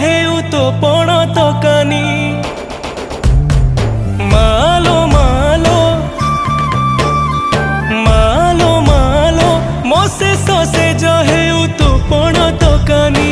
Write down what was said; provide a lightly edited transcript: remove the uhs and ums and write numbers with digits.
हेउ तो पण तो कानी मालो मालो मालो मालो मोसे सोसे जो हेउ तो पण तो कानी